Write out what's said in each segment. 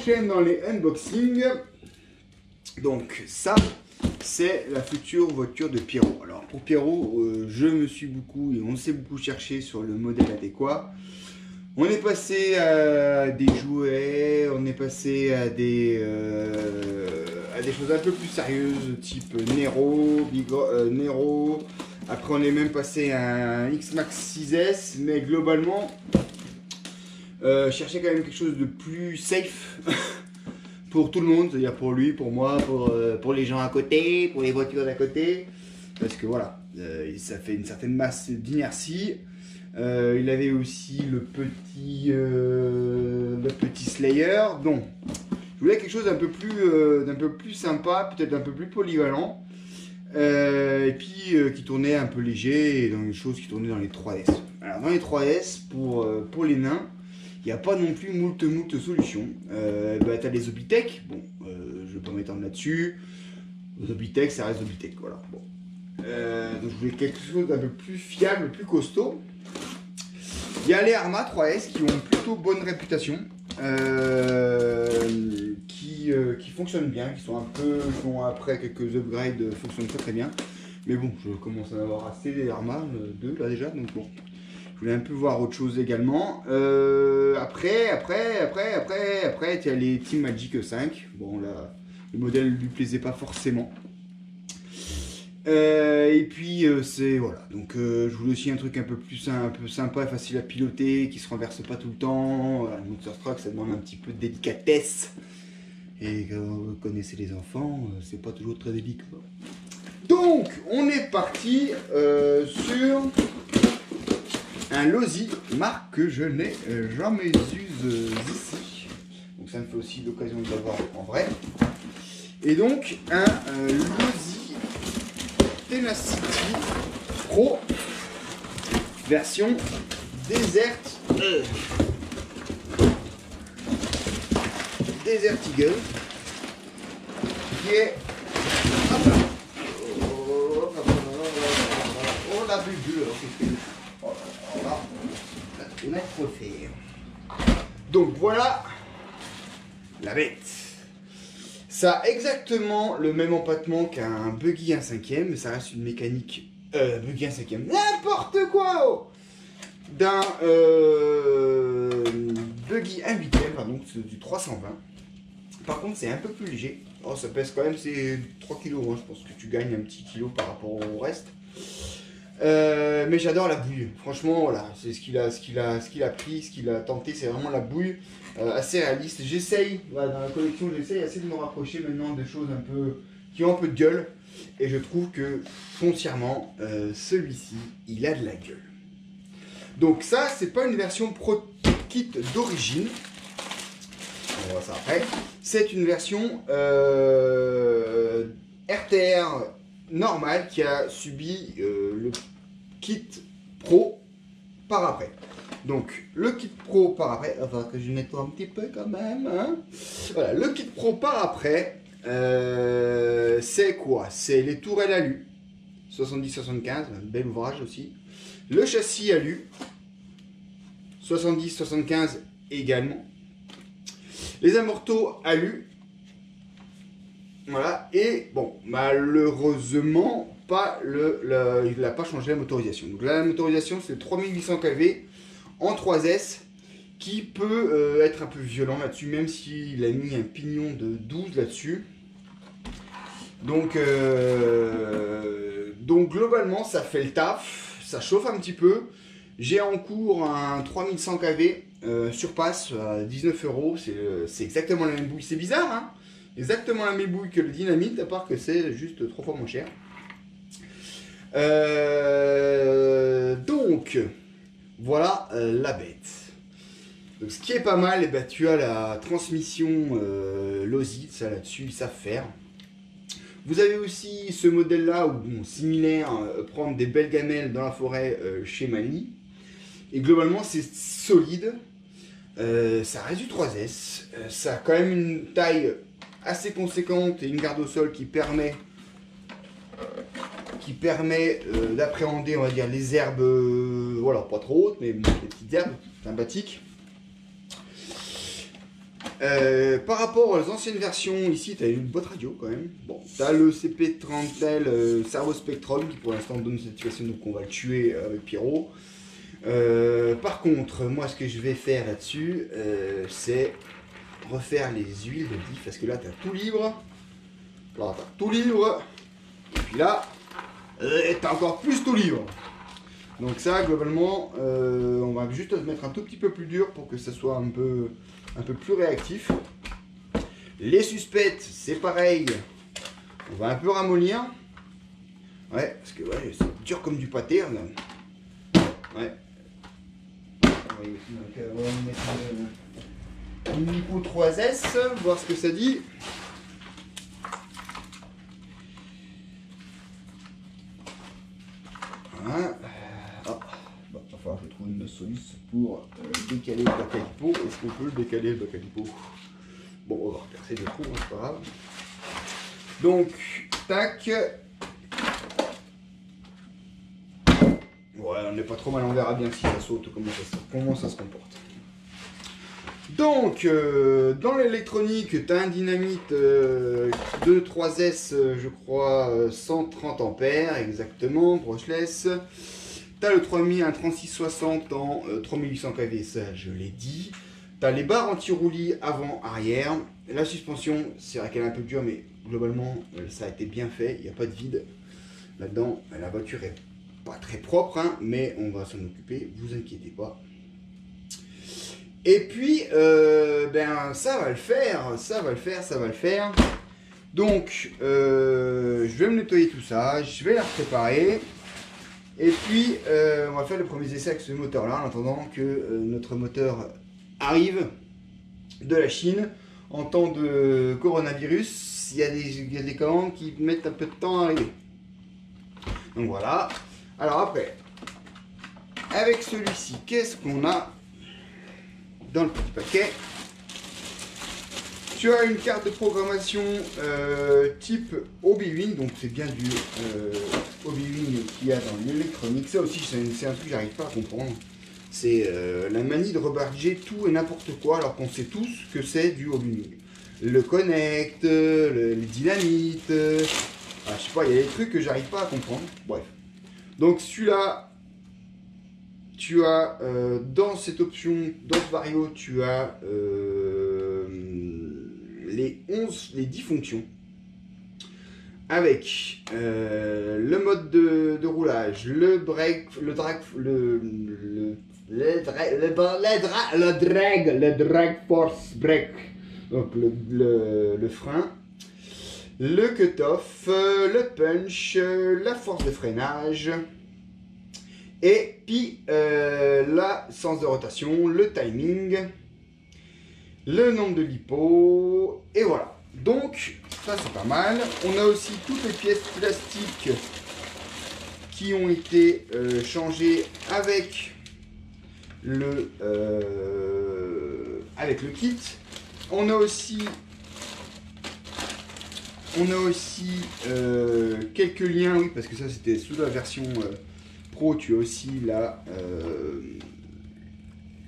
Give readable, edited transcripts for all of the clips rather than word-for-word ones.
enchaîne dans les unboxings. Donc ça, c'est la future voiture de Pierrot. Alors pour Pierrot, je me suis beaucoup et on s'est beaucoup cherché sur le modèle adéquat. On est passé à des jouets, on est passé à des choses un peu plus sérieuses, type Nero, Nero. Après on est même passé à un X-Max 6S, mais globalement, chercher quand même quelque chose de plus safe pour tout le monde, c'est-à-dire pour lui, pour moi, pour les gens à côté, pour les voitures d'à côté, parce que voilà, ça fait une certaine masse d'inertie. Il avait aussi le petit Slayer, donc je voulais quelque chose d'un peu plus sympa, peut-être un peu plus polyvalent, et puis qui tournait un peu léger, et dans une chose qui tournait dans les 3S. Alors dans les 3S, pour les nains, il n'y a pas non plus moult solutions. Tu as les Zobitech, bon, je vais pas m'étendre là-dessus. Zobitech, ça reste Zobitech, voilà. Bon. Donc je voulais quelque chose d'un peu plus fiable, plus costaud. Il y a les Arma 3S qui ont plutôt bonne réputation, qui fonctionnent bien, qui sont après quelques upgrades, fonctionnent très bien. Mais bon, je commence à en avoir assez des Arma 2 là déjà, donc bon. Je voulais un peu voir autre chose également. Après, tu as les Team Magic 5. Bon, là, le modèle ne lui plaisait pas forcément. Et puis, c'est voilà. Donc, je voulais aussi un truc un peu sympa, facile à piloter, qui se renverse pas tout le temps. Un Monster Truck, ça demande un petit peu de délicatesse. Et quand vous connaissez les enfants, c'est pas toujours très délicat. Donc, on est parti sur un Losi, marque que je n'ai jamais use ici. Donc ça me fait aussi l'occasion de l'avoir en vrai. Et donc un Losi Tenacity Pro version Desert Eagle qui est la bulle. Donc voilà la bête. Ça a exactement le même empattement qu'un Buggy 1/5, mais ça reste une mécanique Buggy 1/5, n'importe quoi, oh, d'un Buggy 1/8, pardon, c'est du 320. Par contre c'est un peu plus léger. Oh, ça pèse quand même, c'est 3 kg, hein. Je pense que tu gagnes un petit kilo par rapport au reste. Mais j'adore la bouille, franchement voilà, c'est ce qu'il a pris, ce qu'il a tenté, c'est vraiment la bouille, assez réaliste. J'essaye, voilà, dans la collection, j'essaye assez de me rapprocher maintenant de choses un peu, qui ont un peu de gueule, et je trouve que foncièrement, celui-ci, il a de la gueule. Donc ça, c'est pas une version Pro Kit d'origine, on va voir ça après, c'est une version RTR normal qui a subi le kit pro par après. Donc le kit pro par après, enfin que je nettoie un petit peu quand même, hein. Voilà, le kit pro par après, c'est quoi? C'est les tourelles alu 70-75, un bel ouvrage aussi. Le châssis alu 70-75 également. Les amortos alu. Voilà, et bon, malheureusement, il n'a pas changé la motorisation. Donc là, la motorisation, c'est 3800 kV en 3S, qui peut être un peu violent là-dessus, même s'il a mis un pignon de 12 là-dessus. Donc globalement, ça fait le taf, ça chauffe un petit peu. J'ai en cours un 3100 kV surpasse à 19 €, c'est exactement la même bouille, c'est bizarre, hein? Exactement la même bouille que le Dynamite, à part que c'est juste 3 fois moins cher. Donc, voilà la bête. Donc, ce qui est pas mal, eh ben, tu as la transmission Losi, ça là-dessus, ils savent faire. Vous avez aussi ce modèle-là, ou bon, similaire, prendre des belles gamelles dans la forêt chez Mani. Et globalement, c'est solide. Ça reste du 3S. Ça a quand même une taille assez conséquente et une garde au sol qui permet d'appréhender, on va dire, les herbes, voilà, pas trop hautes, mais bon, les petites herbes sympathiques. Par rapport aux anciennes versions, ici tu as une boîte radio quand même. Bon, tu as le CP30L Servo Spectrum qui pour l'instant donne cette situation, donc on va le tuer avec Pyro. Par contre, moi ce que je vais faire là-dessus, c'est refaire les huiles de diff, parce que là tu as tout libre. Là tu as tout libre. Et puis là, tu as encore plus tout libre. Donc ça, globalement, on va juste le mettre un tout petit peu plus dur pour que ça soit un peu plus réactif. Les suspects, c'est pareil. On va un peu ramollir. Ouais, parce que ouais, c'est dur comme du pâté. Là. Ouais. On va y mettre une Nipo 3S, voir ce que ça dit. Voilà. Bon, il va falloir que je trouve une solution pour décaler le Bacalipo. Est-ce qu'on peut le décaler le Bacalipo? Bon, on va repercer le trou, hein, c'est pas grave. Donc, tac. Ouais, on n'est pas trop mal, on verra bien si ça saute, comment ça se comporte. Donc, dans l'électronique, tu as un dynamite de 3S, je crois, 130 ampères, exactement, brushless. Tu as le 3000, un 3660 en 3800 kV, ça je l'ai dit. Tu as les barres anti-roulis avant-arrière. La suspension, c'est vrai qu'elle est un peu dure, mais globalement, ça a été bien fait, il n'y a pas de vide là-dedans. La voiture est pas très propre, hein, mais on va s'en occuper, vous inquiétez pas. Et puis, ben, ça va le faire, ça va le faire. Donc, je vais me nettoyer tout ça, je vais la préparer. Et puis, on va faire les premiers essais avec ce moteur-là, en attendant que notre moteur arrive de la Chine. En temps de coronavirus, il y a des commandes qui mettent un peu de temps à arriver. Donc voilà. Alors après, avec celui-ci, qu'est-ce qu'on a dans le petit paquet? Tu as une carte de programmation type Obi-Wan, donc c'est bien du Obi-Wan qu'il y a dans l'électronique. Ça aussi, c'est un truc que j'arrive pas à comprendre. C'est la manie de rebadger tout et n'importe quoi, alors qu'on sait tous que c'est du Obi-Wan. Le connect, le dynamite, je sais pas, il y a des trucs que j'arrive pas à comprendre. Bref. Donc celui-là, tu as dans cette option, dans ce vario, tu as les 10 fonctions avec le mode de roulage, le break, le drag, le drag force break, donc le frein, le cut-off, le punch, la force de freinage. Et puis la sens de rotation, le timing, le nombre de lipo, et voilà. Donc ça c'est pas mal. On a aussi toutes les pièces plastiques qui ont été changées avec le kit. On a aussi quelques liens, oui, parce que ça c'était sous la version Pro. Tu as aussi là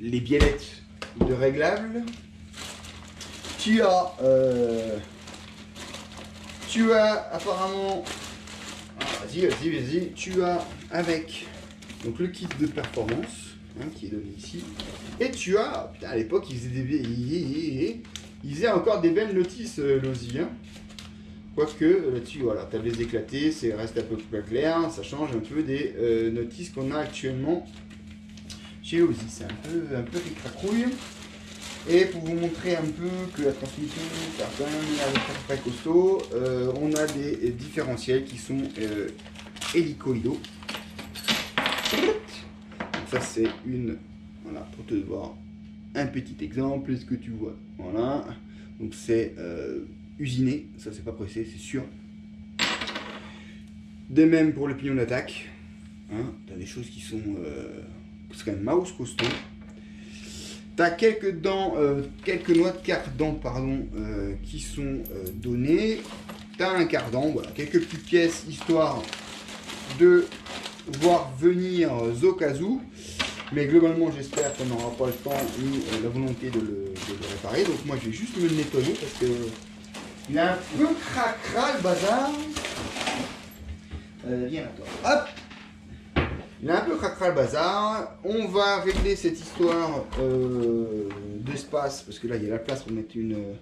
les biellettes de réglables. Tu as apparemment, vas-y, tu as avec donc le kit de performance, hein, qui est donné ici, et tu as, putain, à l'époque ils faisaient encore des belles notices, Losi, hein. Quoique là-dessus, voilà, tu as les éclatés, c'est reste un peu plus clair, ça change un peu des notices qu'on a actuellement chez Losi, c'est un peu ricracrouille. Et pour vous montrer un peu que la transmission est quand même très costaud, on a des différentiels qui sont hélicoïdaux. Ça c'est une, voilà, pour te voir un petit exemple, est-ce que tu vois, voilà, donc c'est usiné, ça c'est pas pressé, c'est sûr. De même pour le pignon d'attaque, hein, tu as des choses qui sont quand même mouse costaud. Tu as quelques noix de cardan, pardon, qui sont données. Tu as un cardan, voilà, quelques petites pièces histoire de voir venir au cas où. Mais globalement, j'espère qu'on n'aura pas le temps ni la volonté de le réparer. Donc moi, je vais juste me le nettoyer parce que il a un peu cracra le bazar. Viens là, toi. Hop! Il a un peu cracra le bazar. On va régler cette histoire d'espace parce que là, il y a la place pour mettre une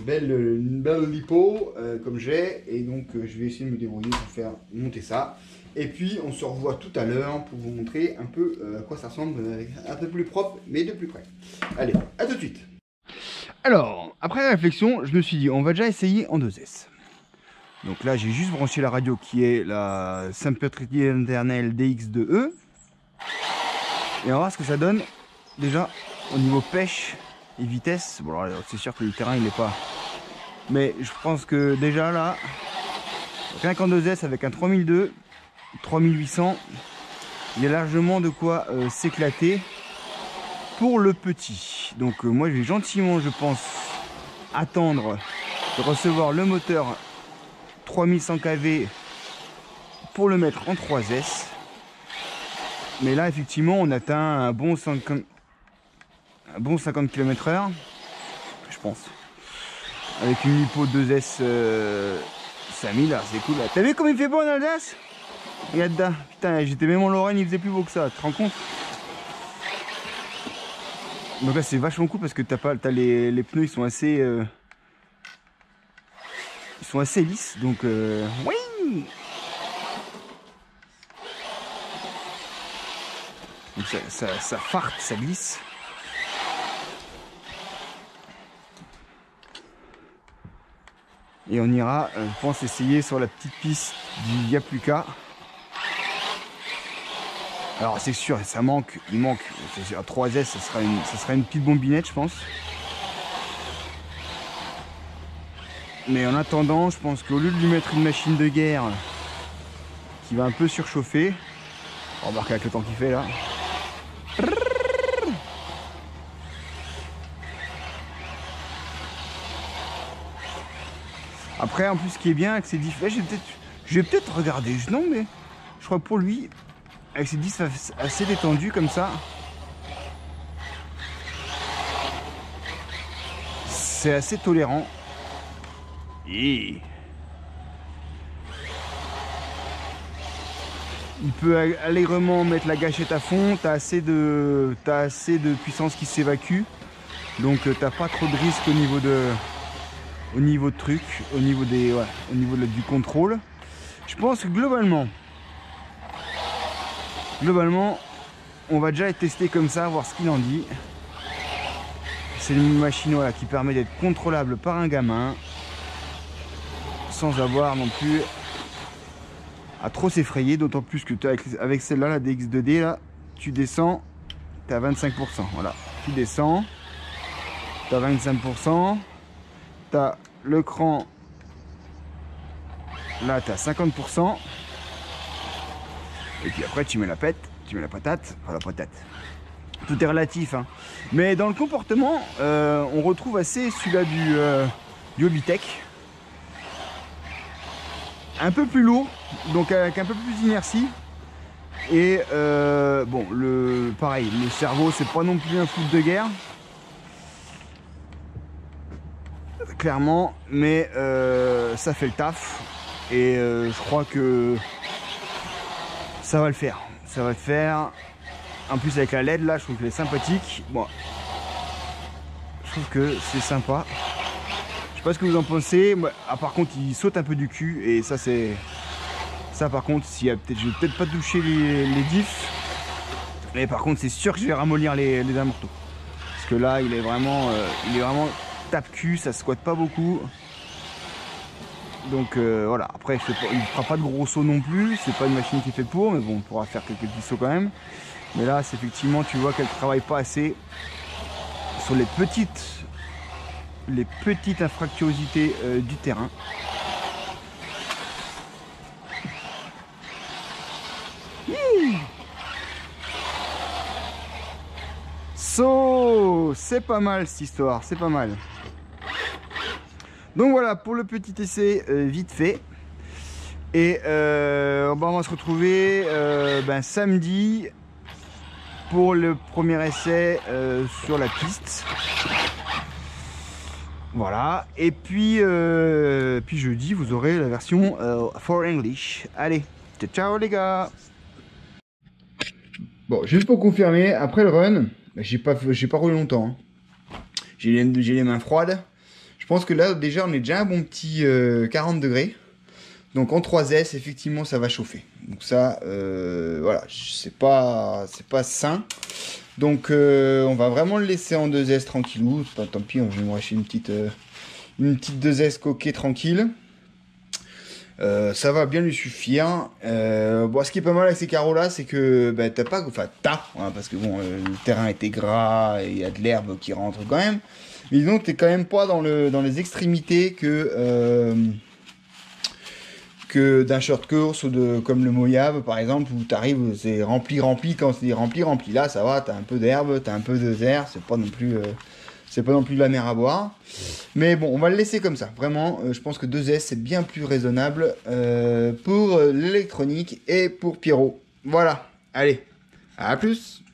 belle lipo comme j'ai. Et donc, je vais essayer de me débrouiller pour faire monter ça. Et puis on se revoit tout à l'heure pour vous montrer un peu à quoi ça ressemble, un peu plus propre mais de plus près. Allez, à tout de suite. Alors, après la réflexion, je me suis dit on va déjà essayer en 2S. Donc là j'ai juste branché la radio qui est la Sempiternelle DX2E. Et on va voir ce que ça donne déjà au niveau pêche et vitesse. Bon alors c'est sûr que le terrain il n'est pas... Mais je pense que déjà là, rien qu'en 2S avec un 3002, 3800, il y a largement de quoi s'éclater pour le petit. Donc moi je vais gentiment, je pense, attendre de recevoir le moteur 3100 kV pour le mettre en 3S. Mais là effectivement on atteint un bon 50 km/h, je pense, avec une lipo 2S 5000, là c'est cool. T'as vu comme il fait beau en Alsace? Regarde là, putain, j'étais même en Lorraine, il faisait plus beau que ça, tu te rends compte? Donc là c'est vachement cool parce que t'as les pneus, ils sont assez lisses, donc oui. Donc ça farte, ça glisse. Et on ira, je pense, essayer sur la petite piste du Yapluka. Alors c'est sûr, ça manque, il manque. À 3S, ça sera une petite bombinette, je pense. Mais en attendant, je pense qu'au lieu de lui mettre une machine de guerre qui va un peu surchauffer, remarquez avec le temps qu'il fait là. Après, en plus, ce qui est bien avec ces diffs, je vais peut-être regarder. Non, mais je crois que pour lui, avec ces diffs assez détendus comme ça, c'est assez tolérant. Et il peut allègrement mettre la gâchette à fond. T'as assez de puissance qui s'évacue, donc t'as pas trop de risque au niveau de truc, au niveau du contrôle. Je pense que globalement, on va déjà être testé comme ça, voir ce qu'il en dit. C'est une machine voilà, qui permet d'être contrôlable par un gamin, sans avoir non plus à trop s'effrayer, d'autant plus que avec celle-là, la DX2D, là, tu descends, tu es à 25%. Voilà, tu descends, tu as 25%, tu as le cran, là, tu as 50%, et puis après, tu mets la patate, enfin la patate. Tout est relatif, hein. Mais dans le comportement, on retrouve assez celui-là du Hobbytech. Un peu plus lourd, donc avec un peu plus d'inertie. Et bon, pareil, le cerveau, c'est pas non plus un foot de guerre. Clairement, mais ça fait le taf. Et je crois que ça va le faire. Ça va le faire. En plus avec la LED là, je trouve qu'elle est sympathique. Bon, je trouve que c'est sympa. Je sais pas ce que vous en pensez. Ah, par contre, il saute un peu du cul et ça c'est ça. Par contre, je vais peut-être pas toucher les diffs, mais par contre, c'est sûr que je vais ramollir les amortos parce que là, il est vraiment tape-cul, ça squatte pas beaucoup. Donc voilà. Après, il ne fera pas de gros sauts non plus. C'est pas une machine qui est faite pour, mais bon, on pourra faire quelques petits sauts quand même. Mais là, c'est effectivement, tu vois qu'elle travaille pas assez sur les petites infractuosités du terrain. So, c'est pas mal cette histoire, c'est pas mal. Donc voilà pour le petit essai vite fait. Et on va se retrouver samedi pour le premier essai sur la piste. Voilà, et puis jeudi, vous aurez la version for English. Allez, ciao, ciao les gars. Bon, juste pour confirmer, après le run, j'ai pas roulé longtemps. Hein. J'ai les mains froides. Je pense que là, déjà, on est déjà un bon petit 40 degrés. Donc en 3S, effectivement, ça va chauffer. Donc ça, voilà, c'est pas sain. Donc on va vraiment le laisser en 2S tranquillou. Pas, tant pis, je vais me racheter une petite 2S coquée tranquille. Ça va bien lui suffire. Bon, ce qui est pas mal avec ces carreaux là, c'est que bah, t'as pas, enfin hein, parce que bon, le terrain était gras et il y a de l'herbe qui rentre quand même. Mais disons que t'es quand même pas dans les extrémités que d'un short course ou comme le Moyab par exemple, où t'arrives, c'est rempli, quand c'est rempli, là ça va, t'as un peu d'herbe, t'as un peu de terre, c'est pas non plus de la mer à boire. Mais bon, on va le laisser comme ça. Vraiment, je pense que 2S c'est bien plus raisonnable pour l'électronique et pour Pierrot. Voilà, allez, à plus.